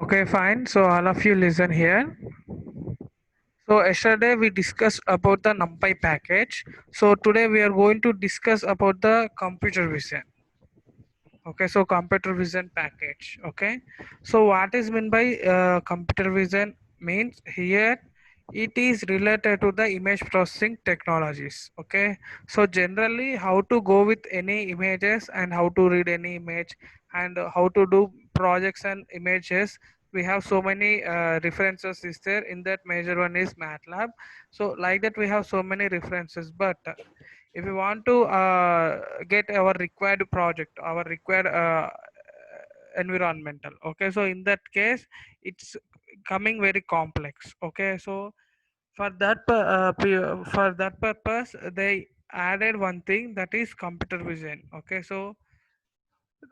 Okay, fine. So all of you listen here. So yesterday we discussed about the NumPy package. So today we are going to discuss about the computer vision. Okay, so computer vision package. Okay, so what is meant by computer vision means here it is related to the image processing technologies. Okay, so generally how to go with any images and how to read any image and how to do projects and images. We have so many references is there. In that major one is MATLAB. So like that we have so many references, but if you want to get our required project, our required environmental, okay, so in that case it's coming very complex. Okay, so for that for that purpose they added one thing, that is computer vision. Okay, so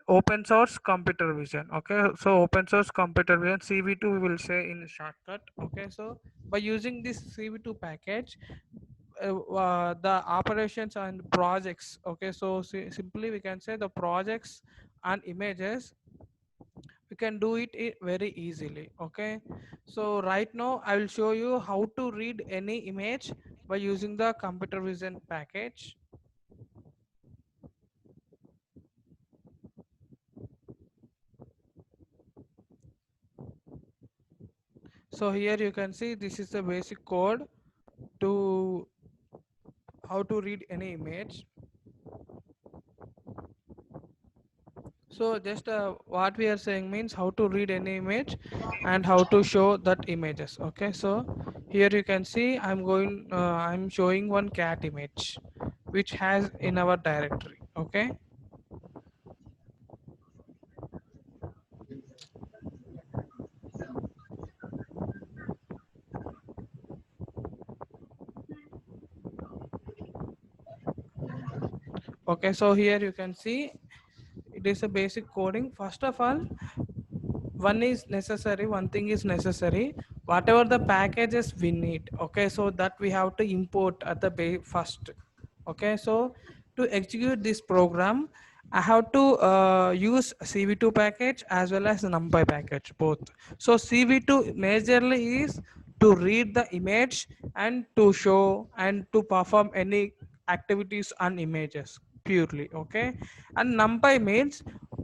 open source computer vision. Okay, so open source computer vision, CV2 we will say in shortcut. Okay, so by using this CV2 package, the operations and projects. Okay, so simply we can say the projects and images we can do it very easily. Okay, so right now I will show you how to read any image by using the computer vision package. So here you can see this is the basic code to how to read any image. So just what we are saying means how to read any image and how to show that images. Okay, so here you can see I'm showing one cat image which has in our directory. Okay, okay, so here you can see it is a basic coding. First of all, one thing is necessary, whatever the packages we need. Okay, so that we have to import at the first. Okay, so to execute this program I have to use CV2 package as well as NumPy package both. So CV2 majorly is to read the image and to show and to perform any activities on images purely. Okay, and NumPy means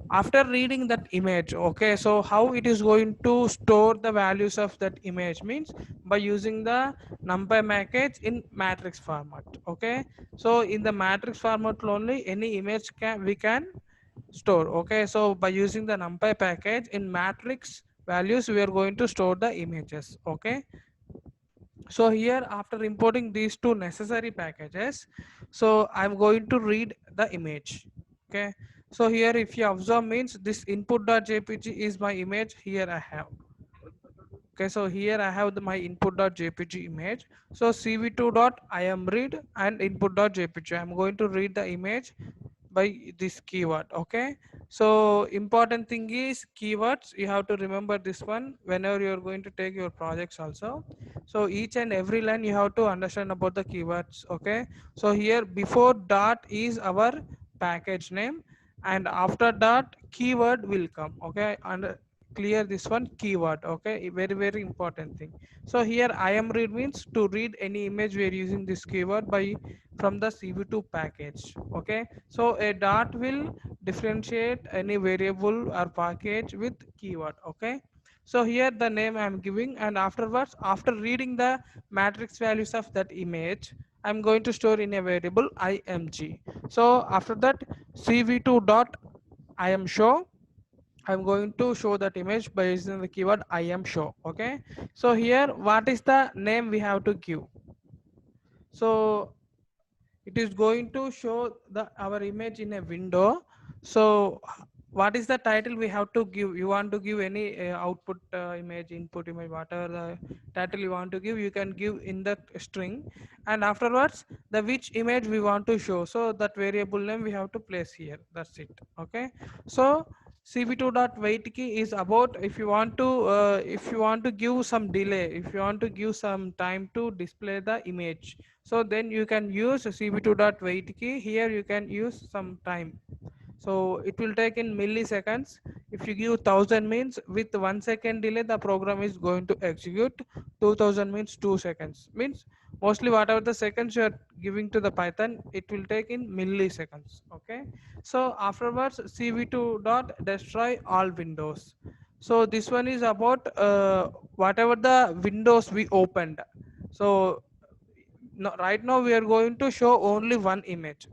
after reading that image. Okay, so how it is going to store the values of that image means by using the NumPy package in matrix format. Okay, so in the matrix format only any image we can store. Okay, so by using the NumPy package in matrix values we are going to store the images. Okay, so here after importing these two necessary packages, so I'm going to read the image. Okay, so here if you observe means this input.jpg is my image. Here I have. Okay, so here I have my input.jpg image. So cv2.imread and input.jpg, I'm going to read the image by this keyword. Okay, so important thing is keywords, you have to remember this one whenever you are going to take your projects also. So each and every line you have to understand about the keywords. Okay, so here before dot is our package name and after dot keyword will come. Okay, and clear this one keyword. Okay, very important thing. So here I am read means to read any image we are using this keyword by from the CV2 package. Okay, so a dot will differentiate any variable or package with keyword. Okay, so here the name I am giving and afterwards after reading the matrix values of that image I'm going to store in a variable img. So after that cv2 dot I am show, I'm going to show that image by using the keyword I am show. Okay, so here what is the name we have to give? So it is going to show the our image in a window. So what is the title we have to give? You want to give any output image, input image, whatever the title you want to give, you can give in that string. And afterwards the which image we want to show, so that variable name we have to place here. That's it. Okay, so cv2.wait key is about if you want to give some delay, if you want to give some time to display the image, so then you can use cv2.wait key. Here you can use some time. So it will take in milliseconds. If you give 1000 means with 1 second delay, the program is going to execute. 2000 means 2 seconds. Means mostly whatever the seconds you are giving to the Python, it will take in milliseconds. Okay. So afterwards, CV2 dot destroy all windows. So this one is about whatever the windows we opened. So no, right now we are going to show only one image,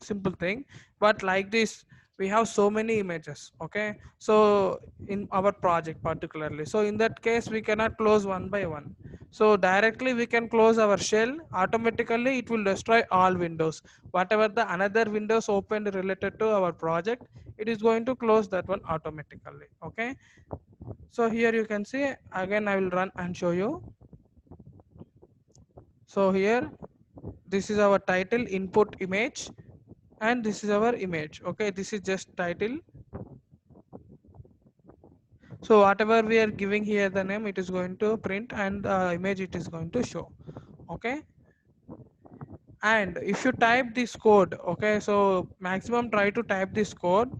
simple thing. But like this, we have so many images. Okay, so in our project particularly, so in that case we cannot close one by one. So directly we can close our shell. Automatically it will destroy all windows. Whatever the another windows opened related to our project, it is going to close that one automatically. Okay, so here you can see, again I will run and show you. So here, this is our title input image, and this is our image. Okay, this is just title. So whatever we are giving here the name, it is going to print, and image it is going to show. Okay, and if you type this code, okay, so maximum try to type this code.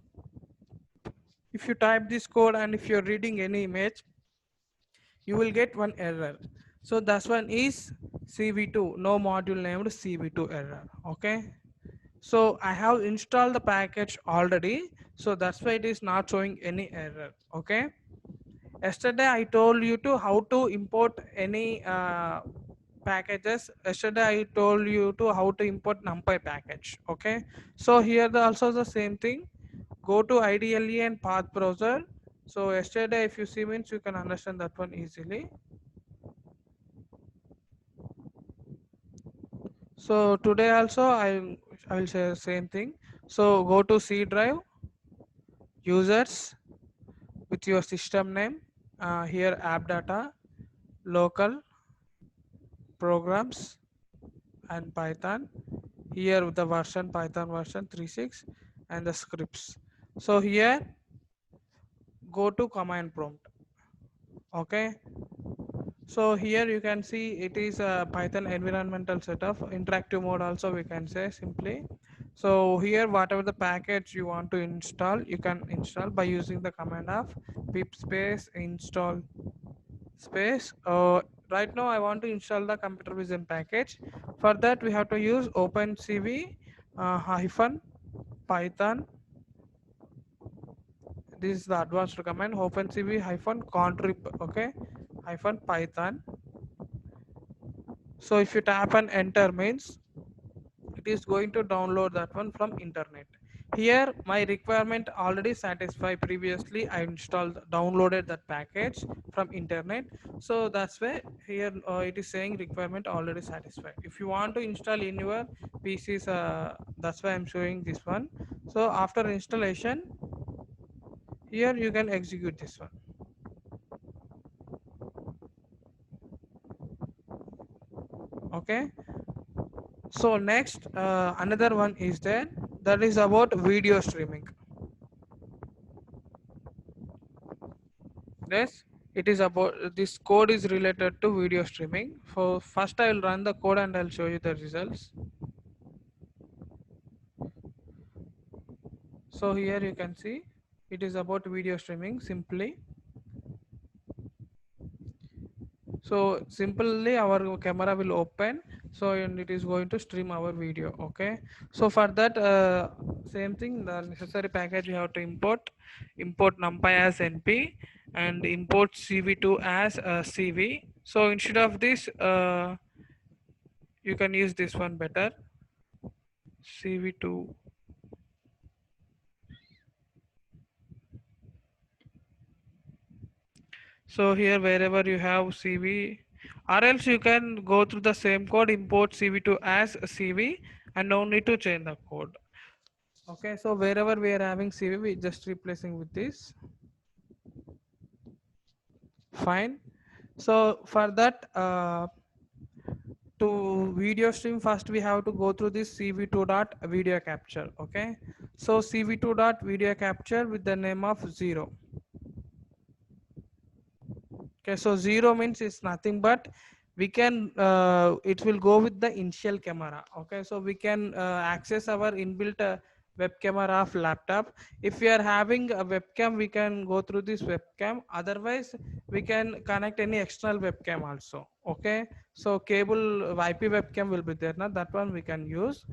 If you type this code and if you're reading any image, you will get one error. So that's one is CV2, no module named CV2 error. Okay, so I have installed the package already, so that's why it is not showing any error. Okay, yesterday I told you to how to import any packages. Yesterday I told you to how to import numpy package. Okay, so here also the same thing. Go to IDLE and path browser. So yesterday if you see means you can understand that one easily. So today also I will say the same thing. So go to C drive, users, with your system name, here app data, local, programs, and Python. Here the version Python version 3.6 and the scripts. So here go to command prompt. Okay, so here you can see it is a Python environmental setup, interactive mode also we can say simply. So here whatever the package you want to install, you can install by using the command of pip space install space. Right now I want to install the computer vision package. For that we have to use OpenCV hyphen Python. This is the advanced command, OpenCV hyphen contrib. Okay, hyphen Python. So if you tap and enter means it is going to download that one from internet. Here my requirement already satisfied. Previously I installed downloaded that package from internet, so that's why here it is saying requirement already satisfied. If you want to install in your PCs, that's why I'm showing this one. So after installation, here you can execute this one. Okay, so next another one is there, that is about video streaming. Yes, it is about this code is related to video streaming. So first I will run the code and I'll show you the results. So here you can see it is about video streaming simply. So simply our camera will open, so and it is going to stream our video. Okay, so for that same thing, the necessary package you have to import numpy as np and import cv2 as cv. So instead of this you can use this one better, cv2. So here wherever you have cv, or else you can go through the same code, import cv2 as cv, and no need to change the code. Okay, so wherever we are having cv, we just replacing with this. Fine. So for that to video stream, first we have to go through this cv2 dot video capture. Okay, so cv2 dot video capture with the name of 0. Okay, so 0 means it's nothing but we can it will go with the initial camera. Okay, so we can access our inbuilt web camera of laptop. If we are having a webcam, we can go through this webcam. Otherwise, we can connect any external webcam also. Okay, so cable IP webcam will be there now, that one we can use.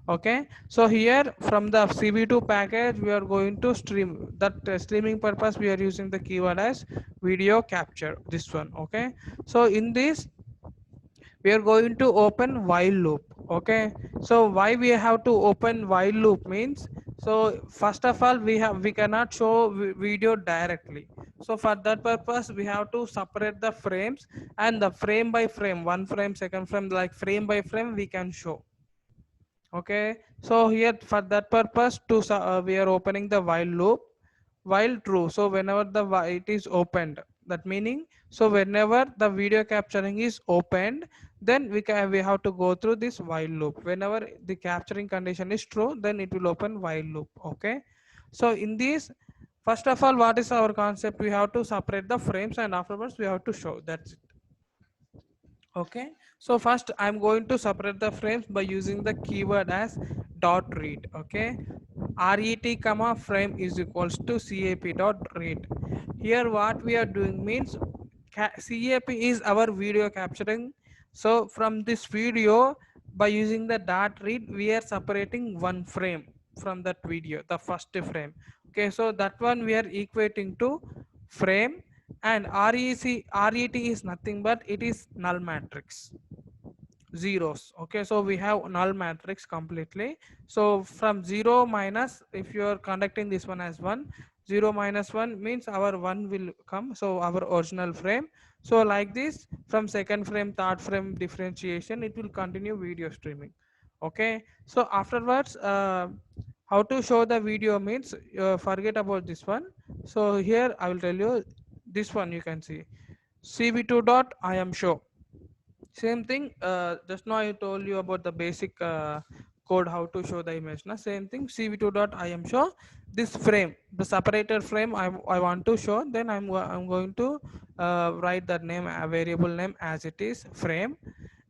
Okay, so here from the CV2 package we are going to stream that. Streaming purpose we are using the keyword as video capture, this one. Okay, so in this we are going to open while loop. Okay, so why we have to open while loop means, so first of all we cannot show video directly. So for that purpose we have to separate the frames, and the frame by frame, one frame, second frame, like frame by frame we can show. Okay, so here for that purpose we are opening the while loop, while true. So whenever it is opened, that meaning, so whenever the video capturing is opened, then we have to go through this while loop. Whenever the capturing condition is true, then it will open while loop. Okay, so in this, first of all, what is our concept? We have to separate the frames, and afterwards we have to show. That's it. Okay, so first I'm going to separate the frames by using the keyword as dot read. Okay, ret comma frame is equals to cap dot read. Here what we are doing means, cap is our video capturing. So from this video, by using the dot read, we are separating one frame from that video, the first frame. Okay, so that one we are equating to frame, and ret is nothing but it is null matrix, zeros. Okay, so we have null matrix completely. So from 0 minus, if you are conducting this one as 1, 0 minus 1 means our 1 will come, so our original frame. So like this, from second frame, third frame differentiation, it will continue video streaming. Okay, so afterwards, how to show the video means, forget about this one. So here I will tell you, this one you can see cv2 dot I am show. Same thing, just now I told you about the basic code how to show the image. Na same thing, cv2 dot I am show this frame, the separator frame I want to show. Then I'm going to write that name, a variable name as it is frame,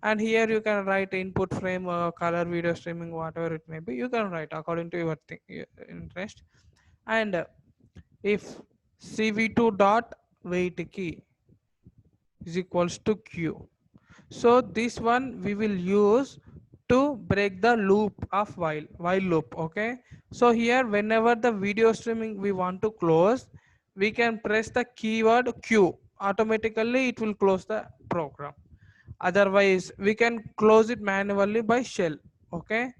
and here you can write input frame, color, video streaming, whatever it may be. You can write according to your interest. And if cv2 dot wait key is equals to q, so this one we will use to break the loop of while loop. Okay, so here whenever the video streaming we want to close, we can press the keyword q, automatically it will close the program. Otherwise we can close it manually by shell. Okay,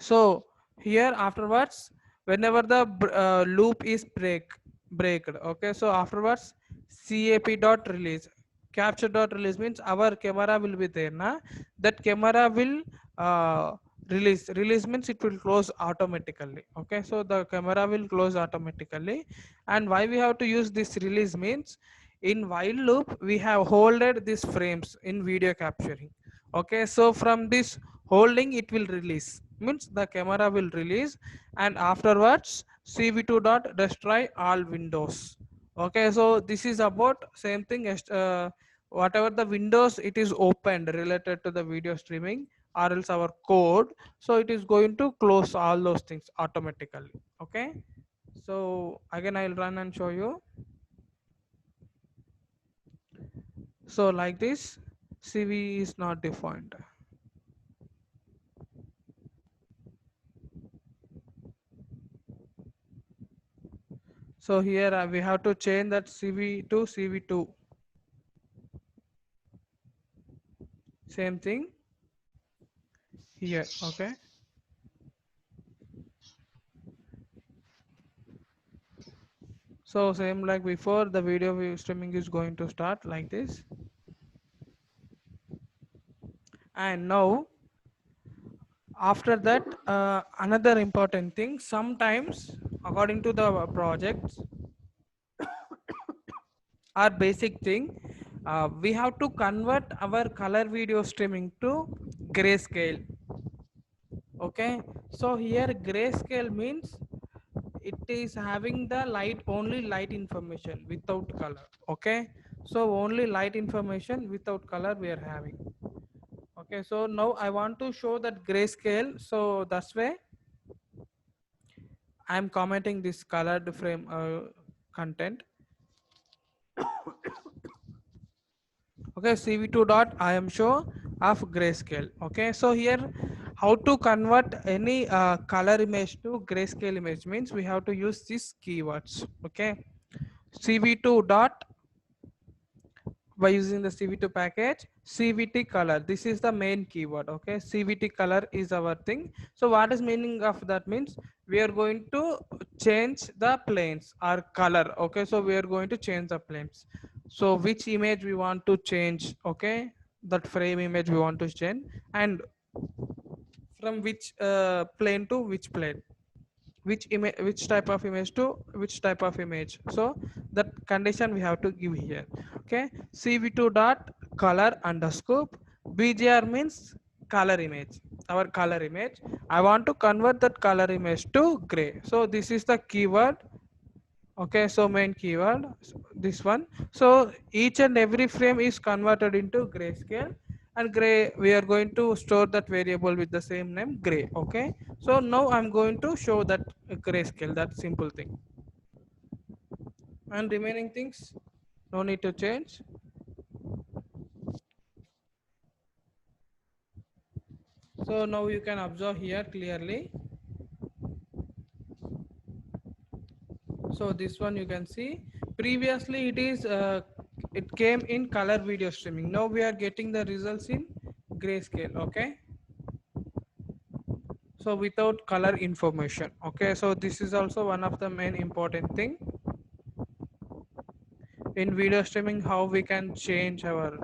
so here afterwards, whenever the loop is breaked. Okay, so afterwards cap dot release, capture dot release means our camera will be there na, that camera will uh, release means it will close automatically. Okay, so the camera will close automatically. And why we have to use this release means, in while loop we have holded these frames in video capturing. Okay, so from this holding it will release, means the camera will release, and afterwards cv2 dot destroy all windows. Okay, so this is about same thing as whatever the windows it is opened related to the video streaming or else our code, so it is going to close all those things automatically. Okay, so again I'll run and show you. So like this, cv is not defined. So here we have to change that cv to cv2. Same thing here. Okay, so same like before, the video streaming is going to start like this. And now after that, another important thing, sometimes according to the projects or basic thing, we have to convert our color video streaming to grayscale. Okay, so here grayscale means it is having the light, only light information without color. Okay, so only light information without color we are having. Okay, so now I want to show that grayscale, so that's way I'm commenting this colored frame content. Okay, cv2 dot I am show of grayscale. Okay, so here how to convert any color image to grayscale image means we have to use these keywords. Okay, cv2 dot, by using the cv2 package, cvt color, this is the main keyword. Okay, cvt color is our thing. So what is meaning of that means we are going to change the planes or color. Okay, so we are going to change the planes. So which image we want to change? Okay, that frame image we want to change, and from which plane to which plane, which image, which type of image to which type of image. So that condition we have to give here. Okay, cv2 dot color underscore bgr means color image, our color image. I want to convert that color image to gray, so this is the keyword. Okay, so main keyword, this one. So each and every frame is converted into grayscale, and gray we are going to store that variable with the same name gray. Okay, so now I'm going to show that grayscale, that simple thing, and remaining things no need to change. So now you can observe here clearly. So this one you can see previously it is it came in color video streaming. Now we are getting the results in grayscale. Okay, so without color information. Okay, so this is also one of the main important thing in video streaming, how we can change our.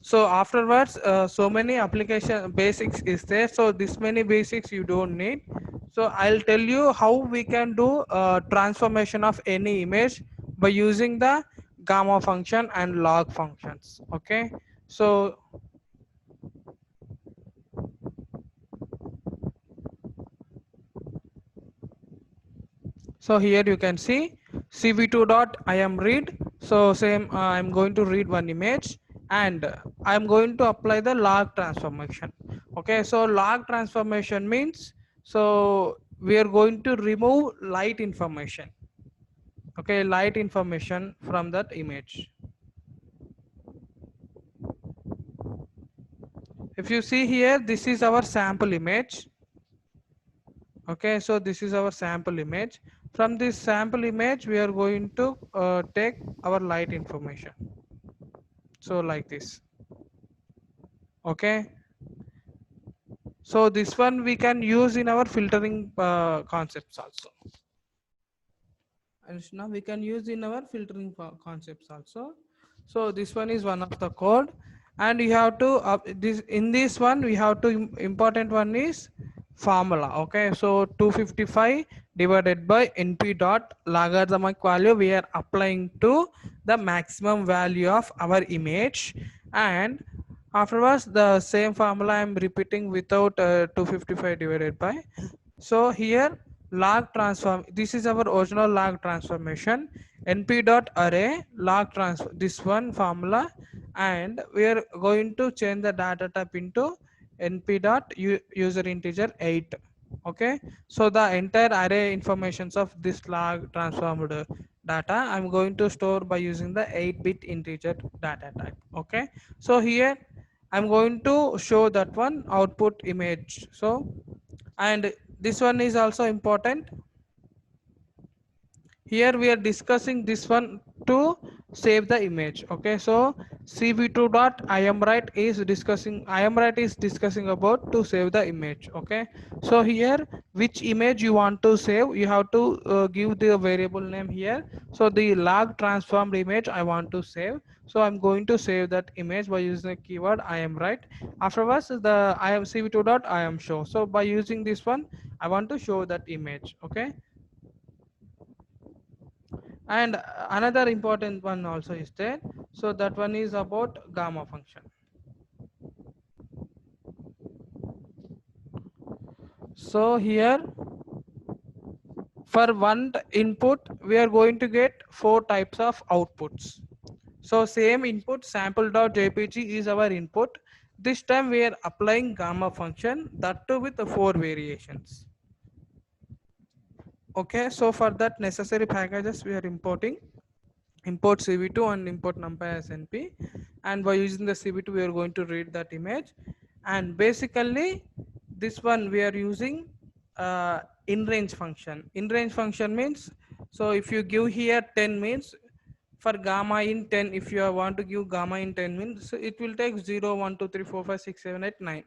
So afterwards so many application basics is there, so this many basics you don't need. So I'll tell you how we can do transformation of any image by using the gamma function and log functions. Okay, so here you can see cv2 dot I am read. So same I'm going to read one image, and I'm going to apply the log transformation. Okay, so log transformation means, so we are going to remove light information. Okay, light information from that image. If you see here, this is our sample image. Okay, so this is our sample image. From this sample image we are going to take our light information, so like this. Okay, so this one we can use in our filtering concepts also, and now we can use in our filtering concepts also. So this one is one of the code, and you have to this, in this one we have to important one is formula. Okay, so 255 divided by np dot logarithmic value we are applying to the maximum value of our image, and afterwards the same formula I am repeating without 255 divided by. So here log transform, this is our original log transformation, np dot array log transform, this one formula, and we are going to change the data type into np dot user integer 8. Okay, so the entire array informations of this log transformed data I'm going to store by using the 8-bit integer data type. Okay, so here I'm going to show that one output image. So, and this one is also important. Here we are discussing this one to save the image. Okay, so cv2 dot imwrite is discussing, imwrite is discussing about to save the image. Okay, so here which image you want to save, you have to give the variable name here. So the log transformed image I want to save, so I'm going to save that image by using the keyword imwrite. Afterwards the I am cv2 dot I am show, so by using this one I want to show that image. Okay, and another important one also is there, so that one is about gamma function. So here for one input we are going to get 4 types of outputs. So same input sample.jpg is our input, This time we are applying gamma function, that too with the 4 variations. Okay, so for that necessary packages we are importing. Import cv2 and import numpy as np, and by using the cv2 we are going to read that image. And basically this one we are using in range function. In range function means, so if you give here 10 means, for gamma in 10, if you want to give gamma in 10 means, so it will take 0 1 2 3 4 5 6 7 8 9.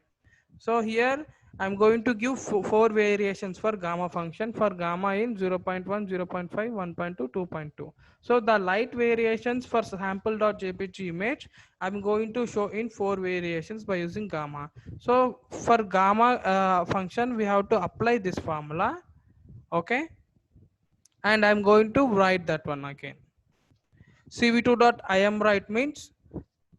So here I'm going to give four variations for gamma function, for gamma in 0 0.1, 0 0.5, 1.2, 2.2. So the light variations for sample.jpg image, I'm going to show in four variations by using gamma. So for gamma function, we have to apply this formula. Okay. And I'm going to write that one again. cv2.imWrite means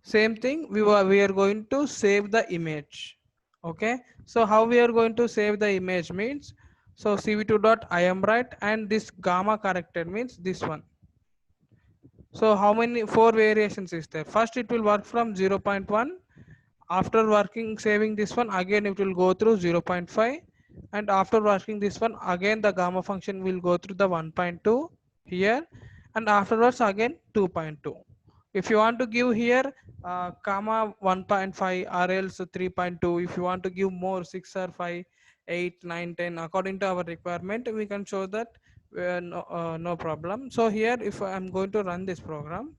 same thing, we are going to save the image. Okay, so how we are going to save the image means, so cv2.imWrite, and this gamma character means this one. So how many four variations is there? First it will work from 0.1. After working saving this one, again it will go through 0.5, and after working this one, again the gamma function will go through the 1.2 here, and afterwards again 2.2. If you want to give here comma 1.5 or else 3.2, if you want to give more 6 or 5, 8, 9, 10 according to our requirement, we can show that no problem. So here if I'm going to run this program,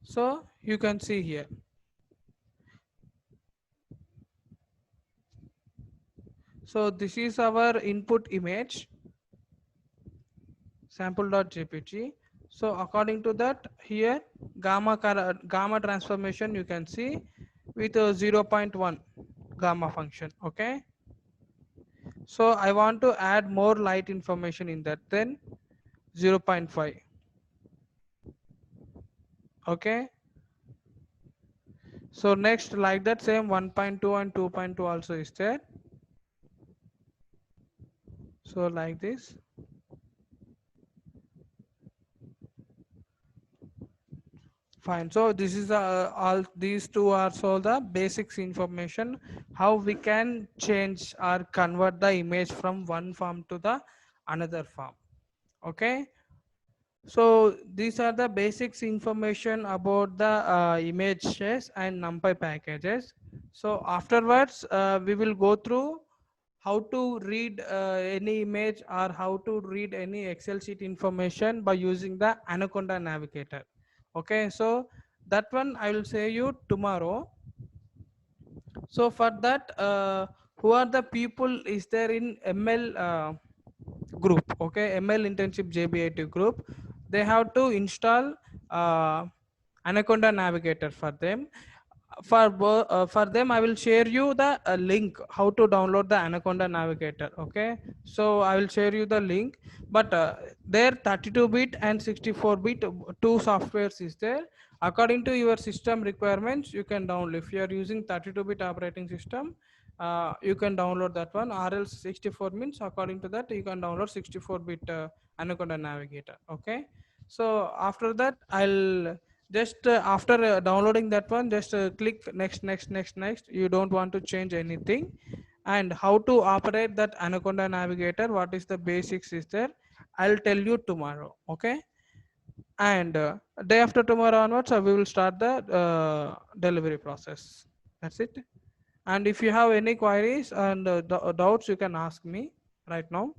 so you can see here. So this is our input image, sample.jpg. So according to that, here gamma transformation you can see with a 0.1 gamma function. Okay. So I want to add more light information in that, then 0.5. Okay. So next, like that same 1.2 and 2.2 also is there. So like this. Fine. So this is all these two are so the basics information how we can change or convert the image from one form to the another form. Okay. So these are the basics information about the images and NumPy packages. So afterwards we will go through how to read any image or how to read any Excel sheet information by using the Anaconda Navigator. Okay, so that one I will say you tomorrow. So for that, who are the people is there in ML group? Okay, ML internship JBIT group. They have to install Anaconda Navigator for them. For them I will share you the link how to download the Anaconda Navigator. Okay, so I will share you the link, but there 32-bit and 64-bit two softwares is there. According to your system requirements you can download. If you are using 32-bit operating system, you can download that one, or else 64 means according to that you can download 64-bit Anaconda Navigator. Okay, so after that I'll just after downloading that one, just click next. You don't want to change anything. And how to operate that Anaconda Navigator, what is the basics is there, I'll tell you tomorrow. Okay, and day after tomorrow onwards we will start the delivery process. That's it. And if you have any queries and doubts, you can ask me right now.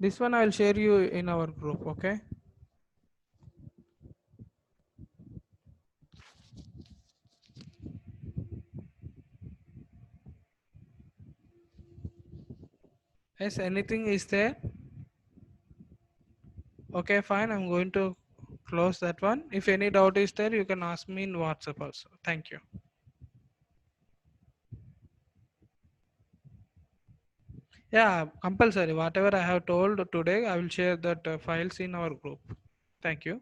This one I will share you in our group. Okay. Yes, anything is there? Okay, fine. I'm going to close that one. If any doubt is there, you can ask me in WhatsApp also. Thank you. Yeah, compulsory. Whatever I have told today, I will share that files in our group. Thank you.